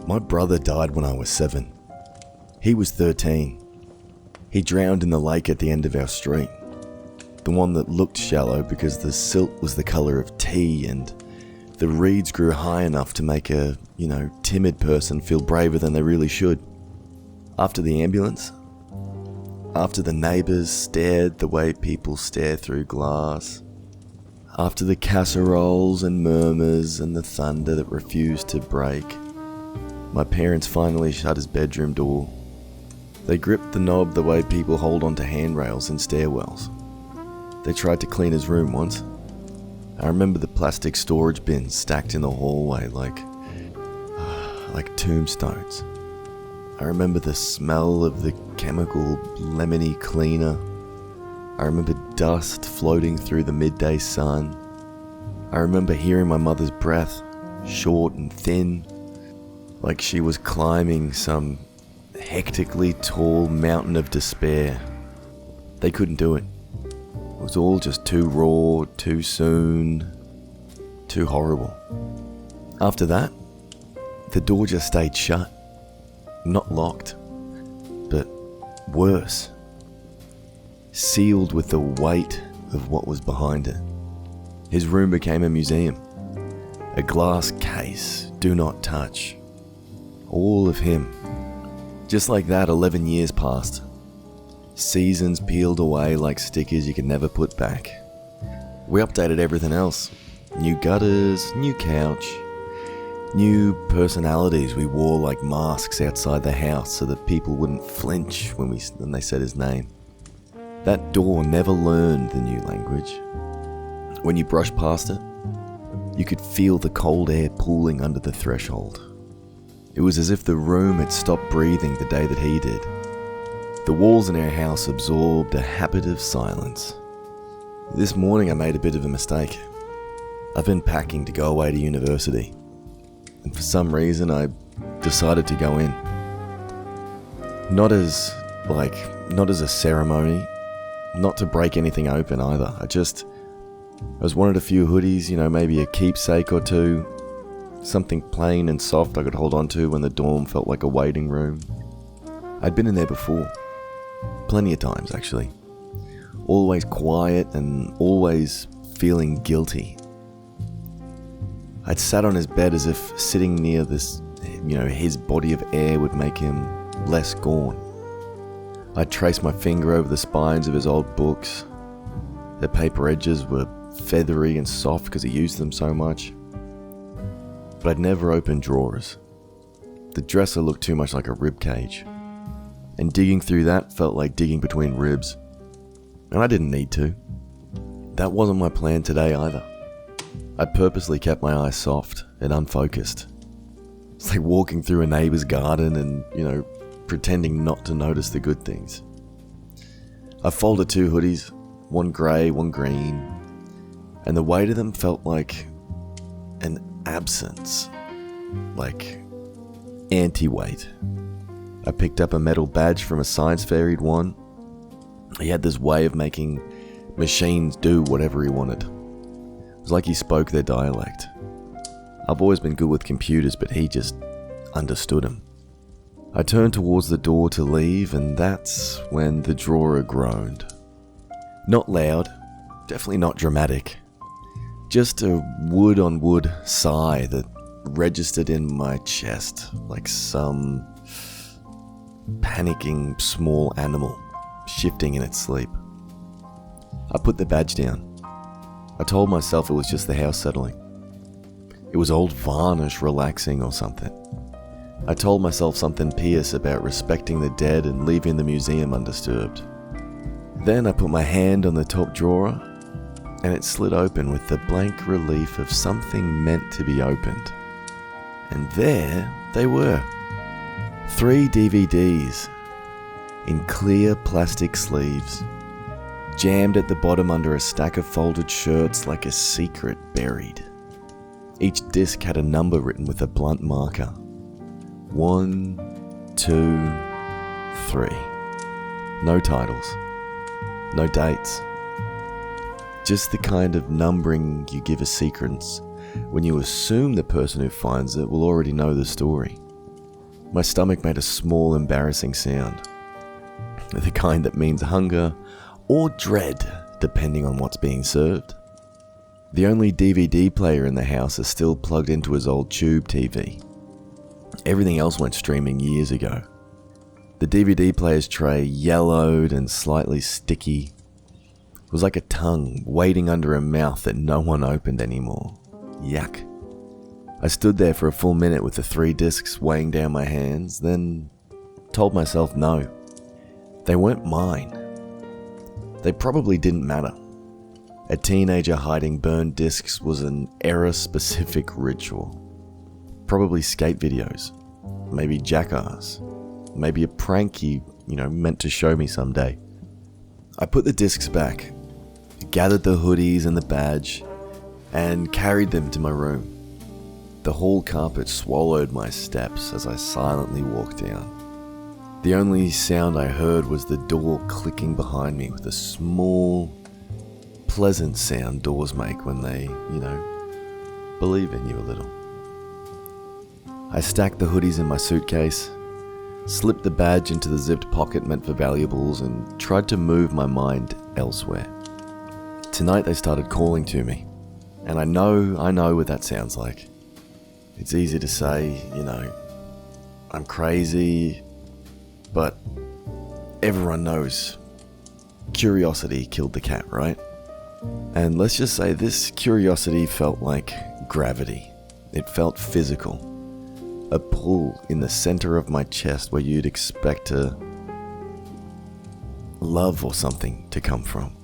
My brother died when I was 7. He was 13. He drowned in the lake at the end of our street. The one that looked shallow because the silt was the colour of tea and the reeds grew high enough to make a, timid person feel braver than they really should. After the ambulance, after the neighbours stared the way people stare through glass, after the casseroles and murmurs and the thunder that refused to break, my parents finally shut his bedroom door. They gripped the knob the way people hold onto handrails in stairwells. They tried to clean his room once. I remember the plastic storage bins stacked in the hallway like tombstones. I remember the smell of the chemical lemony cleaner. I remember dust floating through the midday sun. I remember hearing my mother's breath, short and thin, like she was climbing some hectically tall mountain of despair. They couldn't do it. It was all just too raw, too soon, too horrible. After that, the door just stayed shut. Not locked, but worse. Sealed with the weight of what was behind it. His room became a museum. A glass case, do not touch. All of him. Just like that, 11 years passed. Seasons peeled away like stickers you could never put back. We updated everything else. New gutters, new couch, new personalities we wore like masks outside the house so that people wouldn't flinch when they said his name. That door never learned the new language. When you brushed past it, you could feel the cold air pooling under the threshold. It was as if the room had stopped breathing the day that he did. The walls in our house absorbed a habit of silence. This morning I made a bit of a mistake. I've been packing to go away to university, and for some reason I decided to go in. Not as a ceremony, not to break anything open either. I was wanted a few hoodies, maybe a keepsake or two, something plain and soft I could hold on to when the dorm felt like a waiting room. I'd been in there before. Plenty of times, actually. Always quiet and always feeling guilty. I'd sat on his bed as if sitting near this, his body of air would make him less gaunt. I'd traced my finger over the spines of his old books. Their paper edges were feathery and soft because he used them so much. But I'd never opened drawers. The dresser looked too much like a rib cage. And digging through that felt like digging between ribs. And I didn't need to. That wasn't my plan today either. I purposely kept my eyes soft and unfocused. It's like walking through a neighbor's garden and, pretending not to notice the good things. I folded 2 hoodies, one grey, one green, and the weight of them felt like an absence, like anti-weight. I picked up a metal badge from a science fair he'd won. He had this way of making machines do whatever he wanted. It was like he spoke their dialect. I've always been good with computers, but he just understood them. I turned towards the door to leave, and that's when the drawer groaned. Not loud, definitely not dramatic. Just a wood-on-wood sigh that registered in my chest like some panicking small animal shifting in its sleep. I put the badge down. I told myself it was just the house settling. It was old varnish relaxing or something. I told myself something pious about respecting the dead and leaving the museum undisturbed. Then I put my hand on the top drawer and it slid open with the blank relief of something meant to be opened. And there they were. 3 DVDs in clear plastic sleeves, jammed at the bottom under a stack of folded shirts like a secret buried. Each disc had a number written with a blunt marker. 1, 2, 3. No titles. No dates. Just the kind of numbering you give a sequence when you assume the person who finds it will already know the story. My stomach made a small, embarrassing sound. The kind that means hunger or dread, depending on what's being served. The only DVD player in the house is still plugged into his old tube TV. Everything else went streaming years ago. The DVD player's tray, yellowed and slightly sticky, was like a tongue waiting under a mouth that no one opened anymore. Yuck. I stood there for a full minute with the 3 discs weighing down my hands, then told myself no. They weren't mine. They probably didn't matter. A teenager hiding burned discs was an era-specific ritual. Probably skate videos. Maybe jackass. Maybe a prank he, meant to show me someday. I put the discs back, gathered the hoodies and the badge, and carried them to my room. The hall carpet swallowed my steps as I silently walked down. The only sound I heard was the door clicking behind me with a small, pleasant sound doors make when they, believe in you a little. I stacked the hoodies in my suitcase, slipped the badge into the zipped pocket meant for valuables, and tried to move my mind elsewhere. Tonight they started calling to me, and I know what that sounds like. It's easy to say, I'm crazy, but everyone knows curiosity killed the cat, right? And let's just say this curiosity felt like gravity. It felt physical. A pull in the center of my chest where you'd expect a love or something to come from.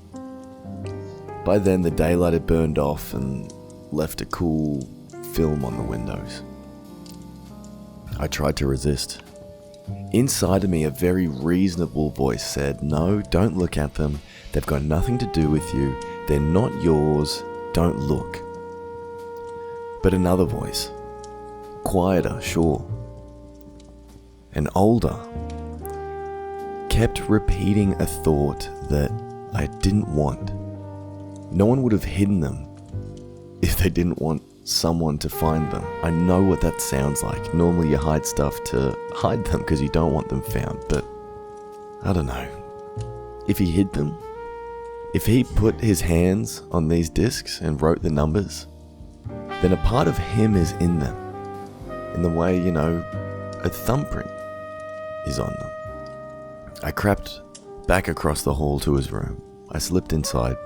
By then the daylight had burned off and left a cool film on the windows. I tried to resist. Inside of me, a very reasonable voice said, "No, don't look at them. They've got nothing to do with you. They're not yours. Don't look." But another voice, quieter, sure, and older, kept repeating a thought that I didn't want. No one would have hidden them if they didn't want someone to find them. I know what that sounds like. Normally you hide stuff to hide them because you don't want them found, but I don't know. If he hid them, if he put his hands on these discs and wrote the numbers, then a part of him is in them, in the way, a thumbprint is on them. I crept back across the hall to his room. I slipped inside.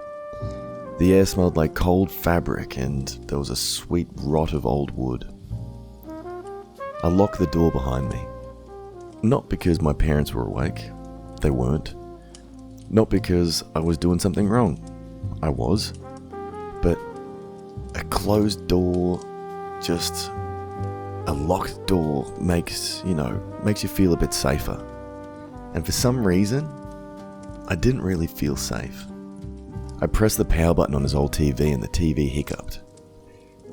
The air smelled like cold fabric and there was a sweet rot of old wood. I locked the door behind me. Not because my parents were awake. They weren't. Not because I was doing something wrong. I was. But a closed door, just a locked door makes you feel a bit safer. And for some reason, I didn't really feel safe. I pressed the power button on his old TV and the TV hiccuped.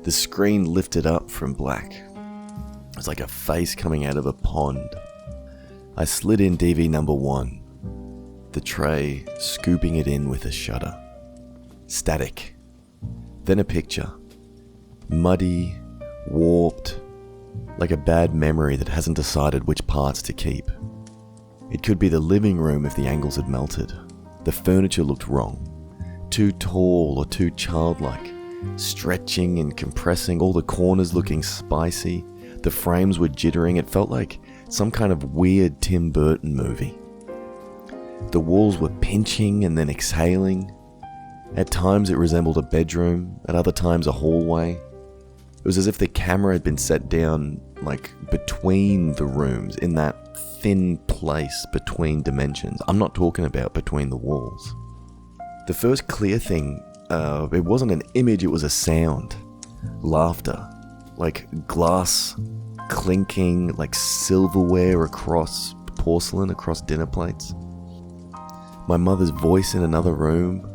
The screen lifted up from black. It was like a face coming out of a pond. I slid in DV number 1, the tray scooping it in with a shudder. Static. Then a picture. Muddy, warped, like a bad memory that hasn't decided which parts to keep. It could be the living room if the angles had melted. The furniture looked wrong. Too tall or too childlike, stretching and compressing, all the corners looking spicy, the frames were jittering. It felt like some kind of weird Tim Burton movie. The walls were pinching and then exhaling. At times it resembled a bedroom, at other times a hallway. It was as if the camera had been set down between the rooms, in that thin place between dimensions. I'm not talking about between the walls. The first clear thing, it wasn't an image, it was a sound. Laughter. Like glass clinking, like silverware across porcelain, across dinner plates. My mother's voice in another room.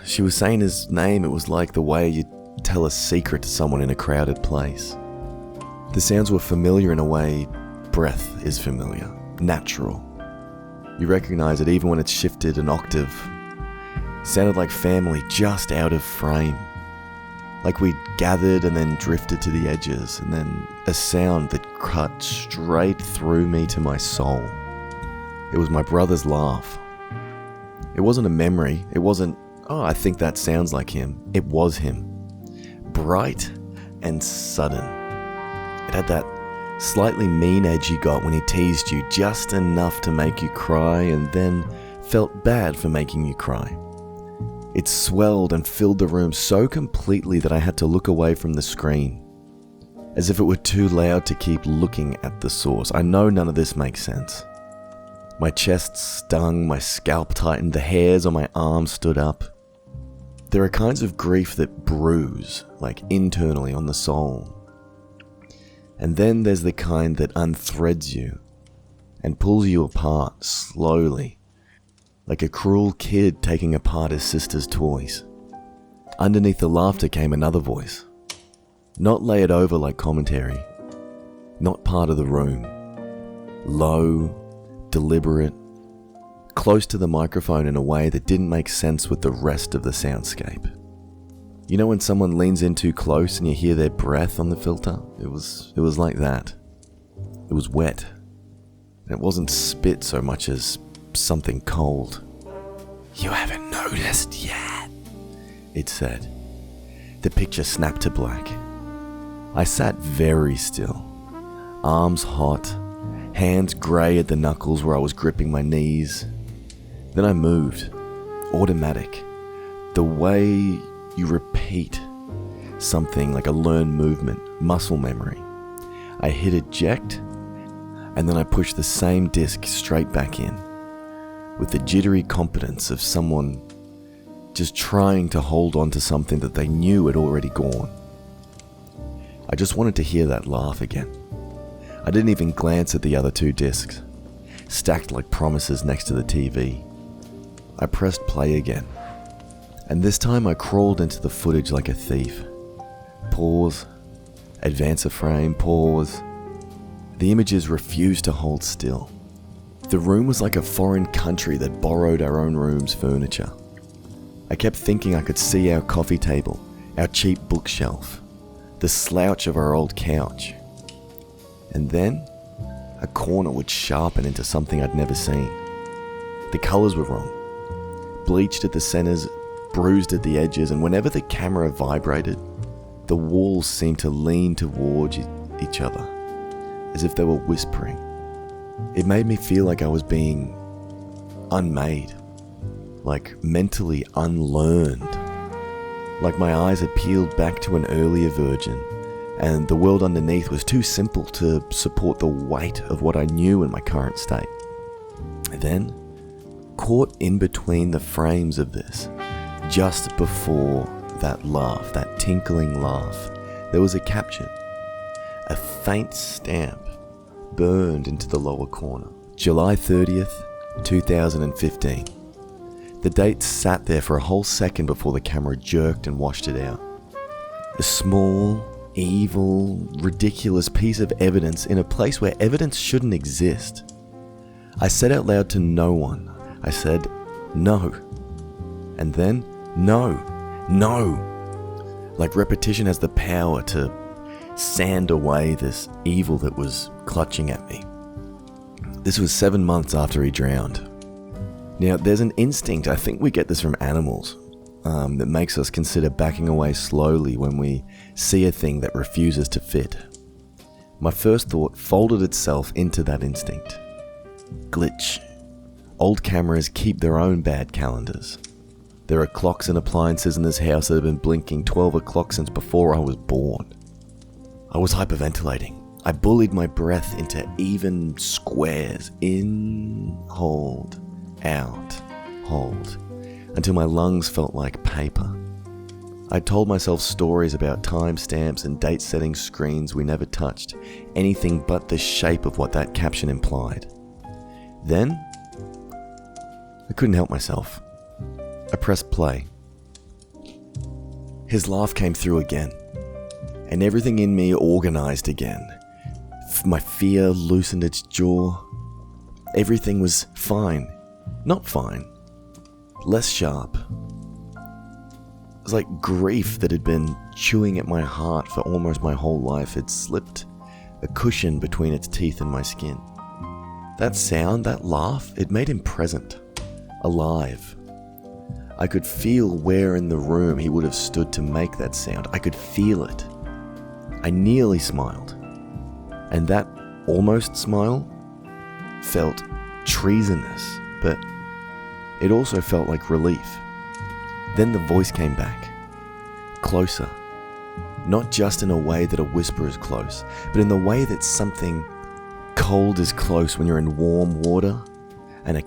She was saying his name. It was like the way you tell a secret to someone in a crowded place. The sounds were familiar in a way breath is familiar, natural. You recognize it even when it's shifted an octave. Sounded like family just out of frame. Like we'd gathered and then drifted to the edges, and then a sound that cut straight through me to my soul. It was my brother's laugh. It wasn't a memory. It wasn't, oh, I think that sounds like him. It was him. Bright and sudden. It had that slightly mean edge he got when he teased you just enough to make you cry and then felt bad for making you cry. It swelled and filled the room so completely that I had to look away from the screen, as if it were too loud to keep looking at the source. I know none of this makes sense. My chest stung, my scalp tightened, the hairs on my arms stood up. There are kinds of grief that bruise, like internally on the soul. And then there's the kind that unthreads you and pulls you apart slowly, like a cruel kid taking apart his sister's toys. Underneath the laughter came another voice, not layered over like commentary, not part of the room. Low, deliberate, close to the microphone in a way that didn't make sense with the rest of the soundscape. You know when someone leans in too close and you hear their breath on the filter? It was like that. It was wet. And it wasn't spit so much as something cold. "You haven't noticed yet," it said. The picture snapped to black. I sat very still, arms hot, hands grey at the knuckles where I was gripping my knees. Then I moved, automatic, the way you repeat something like a learned movement, muscle memory. I hit eject, and then I pushed the same disc straight back in, with the jittery confidence of someone just trying to hold on to something that they knew had already gone. I just wanted to hear that laugh again. I didn't even glance at the other two discs, stacked like promises next to the TV. I pressed play again, and this time I crawled into the footage like a thief. Pause, advance a frame, pause. The images refused to hold still. The room was like a foreign country that borrowed our own room's furniture. I kept thinking I could see our coffee table, our cheap bookshelf, the slouch of our old couch. And then, a corner would sharpen into something I'd never seen. The colours were wrong. Bleached at the centres, bruised at the edges, and whenever the camera vibrated, the walls seemed to lean towards each other, as if they were whispering. It made me feel like I was being unmade, like mentally unlearned, like my eyes had peeled back to an earlier version, and the world underneath was too simple to support the weight of what I knew in my current state. And then, caught in between the frames of this, just before that laugh, that tinkling laugh, there was a caption, a faint stamp burned into the lower corner. July 30th, 2015. The date sat there for a whole second before the camera jerked and washed it out. A small, evil, ridiculous piece of evidence in a place where evidence shouldn't exist. I said out loud to no one. I said, no. And then, no. Like repetition has the power to sand away this evil that was clutching at me. This was 7 months after he drowned. Now, there's an instinct, I think we get this from animals, that makes us consider backing away slowly when we see a thing that refuses to fit. My first thought folded itself into that instinct. Glitch. Old cameras keep their own bad calendars. There are clocks and appliances in this house that have been blinking 12 o'clock since before I was born. I was hyperventilating. I bullied my breath into even squares. In, hold, out, hold, until my lungs felt like paper. I told myself stories about timestamps and date-setting screens we never touched, anything but the shape of what that caption implied. Then, I couldn't help myself. I pressed play. His laugh came through again, and everything in me organized again. My fear loosened its jaw. Everything was fine. Not fine. Less sharp. It was like grief that had been chewing at my heart for almost my whole life, had slipped a cushion between its teeth and my skin. That sound, that laugh, it made him present, alive. I could feel where in the room he would have stood to make that sound. I could feel it. I nearly smiled. And that almost smile felt treasonous, but it also felt like relief. Then the voice came back, closer. Not just in a way that a whisper is close, but in the way that something cold is close when you're in warm water and a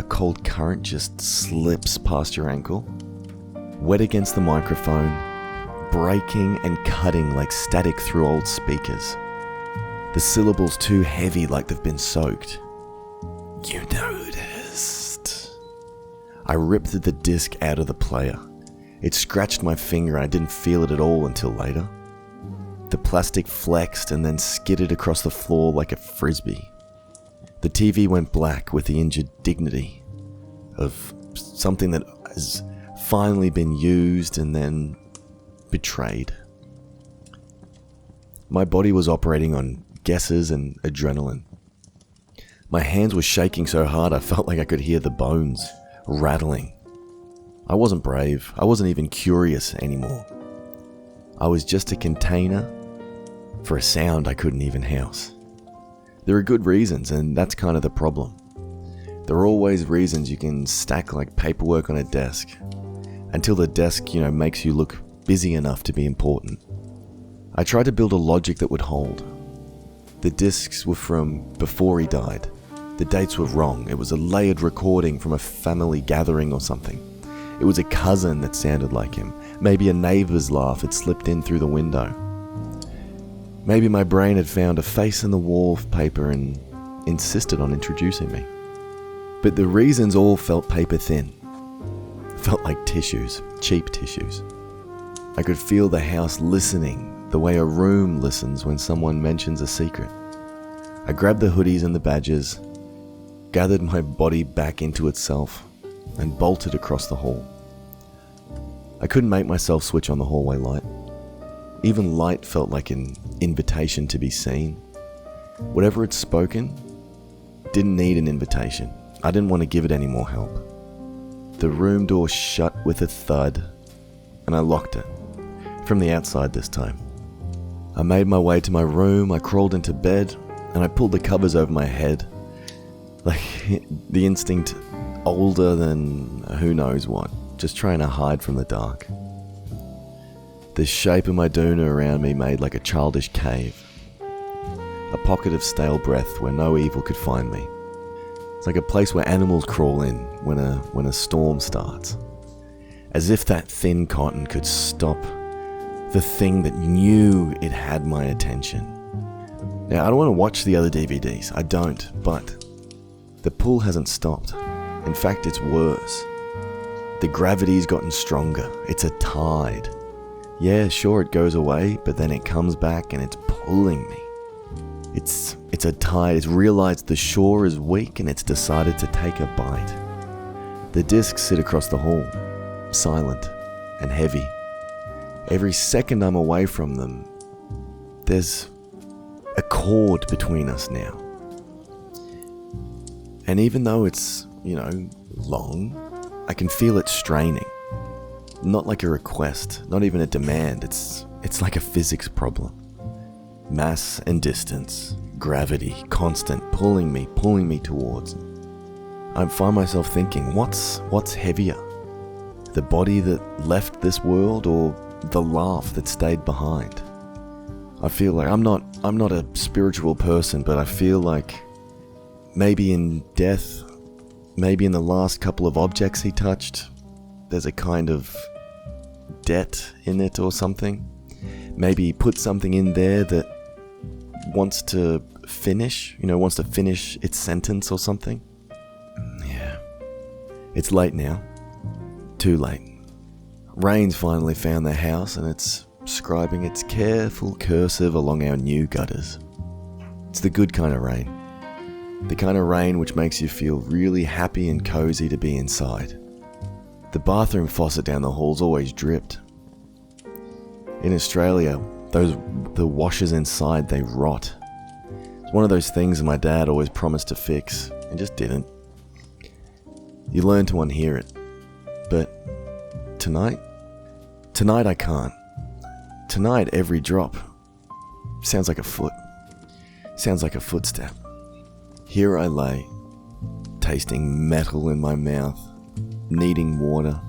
cold current just slips past your ankle. Wet against the microphone, breaking and cutting like static through old speakers. The syllables too heavy like they've been soaked. You noticed. I ripped the disc out of the player. It scratched my finger and I didn't feel it at all until later. The plastic flexed and then skidded across the floor like a frisbee. The TV went black with the injured dignity of something that has finally been used and then betrayed. My body was operating on guesses and adrenaline. My hands were shaking so hard I felt like I could hear the bones rattling. I wasn't brave. I wasn't even curious anymore. I was just a container for a sound I couldn't even house. There are good reasons, and that's kind of the problem. There are always reasons you can stack like paperwork on a desk until the desk, makes you look busy enough to be important. I tried to build a logic that would hold. The discs were from before he died. The dates were wrong. It was a layered recording from a family gathering or something. It was a cousin that sounded like him. Maybe a neighbor's laugh had slipped in through the window. Maybe my brain had found a face in the wallpaper and insisted on introducing me. But the reasons all felt paper thin. Felt like tissues, cheap tissues. I could feel the house listening the way a room listens when someone mentions a secret. I grabbed the hoodies and the badges, gathered my body back into itself, and bolted across the hall. I couldn't make myself switch on the hallway light. Even light felt like an invitation to be seen. Whatever had spoken didn't need an invitation. I didn't want to give it any more help. The room door shut with a thud, and I locked it. From the outside this time. I made my way to my room, I crawled into bed, and I pulled the covers over my head. Like the instinct older than who knows what, just trying to hide from the dark. The shape of my doona around me made like a childish cave. A pocket of stale breath where no evil could find me. It's like a place where animals crawl in when a storm starts. As if that thin cotton could stop the thing that knew it had my attention. Now, I don't want to watch the other DVDs. I don't, but the pull hasn't stopped. In fact, it's worse. The gravity's gotten stronger. It's a tide. Yeah, sure, it goes away, but then it comes back and it's pulling me. It's a tide. It's realized the shore is weak and it's decided to take a bite. The discs sit across the hall, silent and heavy. Every second I'm away from them, there's a cord between us now. And even though it's, long, I can feel it straining. Not like a request, not even a demand. It's like a physics problem. Mass and distance, gravity, constant, pulling me towards. I find myself thinking, what's heavier? The body that left this world or the laugh that stayed behind? I feel like I'm not a spiritual person, but I feel like maybe in death, maybe in the last couple of objects he touched, there's a kind of debt in it or something. Maybe he put something in there that wants to finish its sentence or something. Yeah. It's late now. Too late. Rain's finally found the house and it's scribing its careful cursive along our new gutters. It's the good kind of rain. The kind of rain which makes you feel really happy and cozy to be inside. The bathroom faucet down the hall's always dripped. In Australia, the washers inside, they rot. It's one of those things my dad always promised to fix, and just didn't. You learn to unhear it. But tonight I can't. Tonight, every drop sounds like a foot. Sounds like a footstep. Here I lay, tasting metal in my mouth, needing water,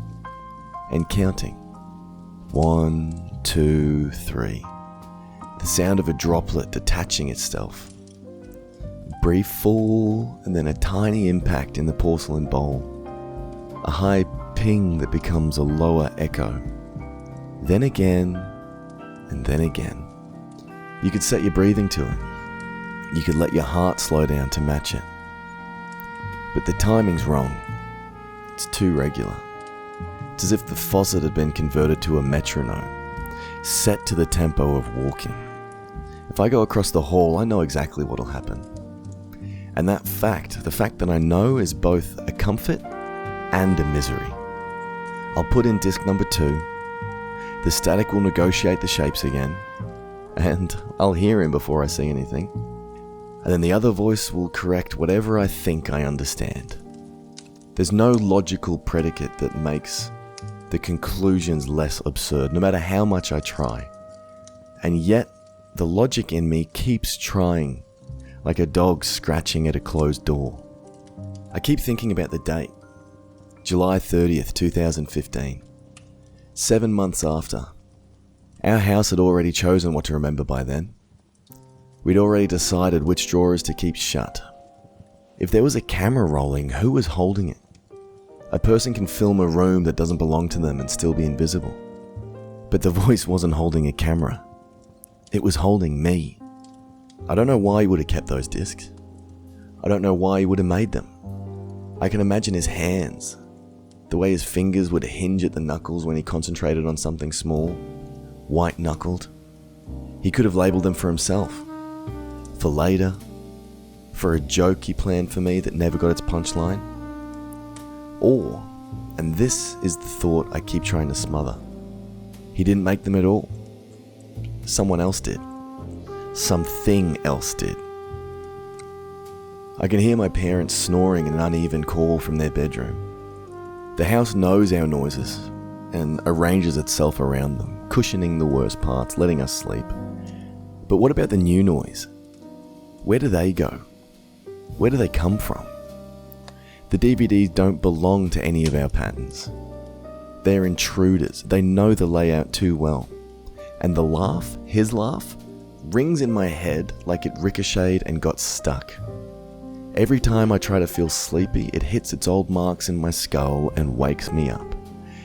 and counting. 1, 2, 3. The sound of a droplet detaching itself. Brief fall, and then a tiny impact in the porcelain bowl. A high ping that becomes a lower echo. Then again, and then again. You could set your breathing to it. You could let your heart slow down to match it. But the timing's wrong. It's too regular. It's as if the faucet had been converted to a metronome, set to the tempo of walking. If I go across the hall, I know exactly what'll happen. And that fact, the fact that I know, is both a comfort and a misery. I'll put in disc number 2, the static will negotiate the shapes again, and I'll hear him before I see anything. And then the other voice will correct whatever I think I understand. There's no logical predicate that makes the conclusions less absurd, no matter how much I try. And yet, the logic in me keeps trying, like a dog scratching at a closed door. I keep thinking about the date, July 30th, 2015. 7 months after. Our house had already chosen what to remember by then. We'd already decided which drawers to keep shut. If there was a camera rolling, who was holding it? A person can film a room that doesn't belong to them and still be invisible. But the voice wasn't holding a camera. It was holding me. I don't know why he would have kept those discs. I don't know why he would have made them. I can imagine his hands, the way his fingers would hinge at the knuckles when he concentrated on something small, white-knuckled. He could have labelled them for himself, for later, for a joke he planned for me that never got its punchline. Or, and this is the thought I keep trying to smother, he didn't make them at all. Someone else did. Something else did. I can hear my parents snoring an uneven call from their bedroom. The house knows our noises and arranges itself around them, cushioning the worst parts, letting us sleep. But what about the new noise? Where do they go? Where do they come from? The DVDs don't belong to any of our patterns. They're intruders. They know the layout too well. And the laugh, his laugh, rings in my head like it ricocheted and got stuck. Every time I try to feel sleepy, it hits its old marks in my skull and wakes me up,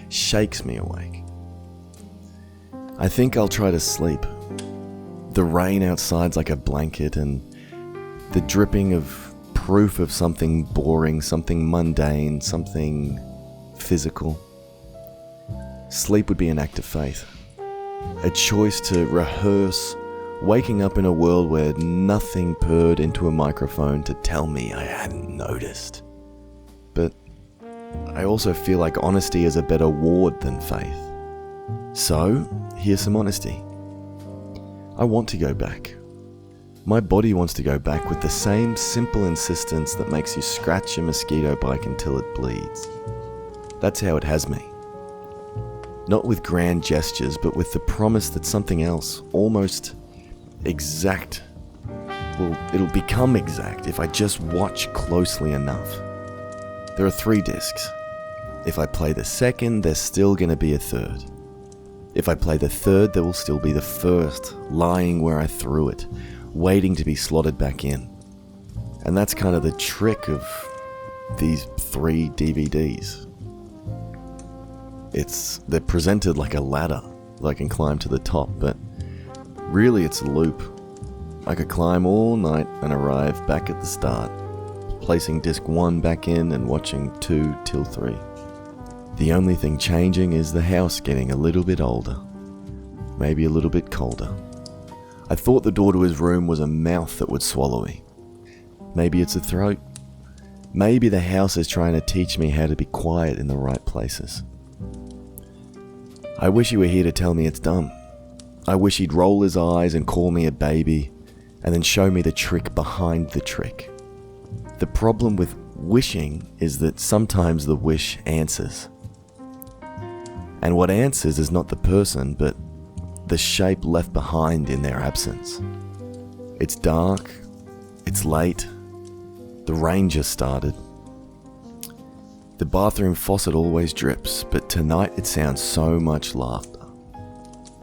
shakes me awake. I think I'll try to sleep. The rain outside's like a blanket, and the dripping of proof of something boring, something mundane, something physical. Sleep would be an act of faith. A choice to rehearse waking up in a world where nothing purred into a microphone to tell me I hadn't noticed. But I also feel like honesty is a better ward than faith. So, here's some honesty. I want to go back. My body wants to go back with the same simple insistence that makes you scratch a mosquito bite until it bleeds. That's how it has me. Not with grand gestures, but with the promise that something else, almost exact, it'll become exact if I just watch closely enough. There are 3 discs. If I play the second, there's still going to be a third. If I play the third, there will still be the first, lying where I threw it, waiting to be slotted back in. And that's kind of the trick of these 3 DVDs. They're presented like a ladder that I can climb to the top, but really it's a loop. I could climb all night and arrive back at the start, placing disc 1 back in and watching 2 till 3. The only thing changing is the house getting a little bit older, maybe a little bit colder. I thought the door to his room was a mouth that would swallow me. Maybe it's a throat. Maybe the house is trying to teach me how to be quiet in the right places. I wish you were here to tell me it's done. I wish he'd roll his eyes and call me a baby, and then show me the trick behind the trick. The problem with wishing is that sometimes the wish answers. And what answers is not the person, but the shape left behind in their absence. It's dark, it's late, the rain just started. The bathroom faucet always drips, but tonight it sounds so much laughter.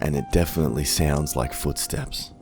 And it definitely sounds like footsteps.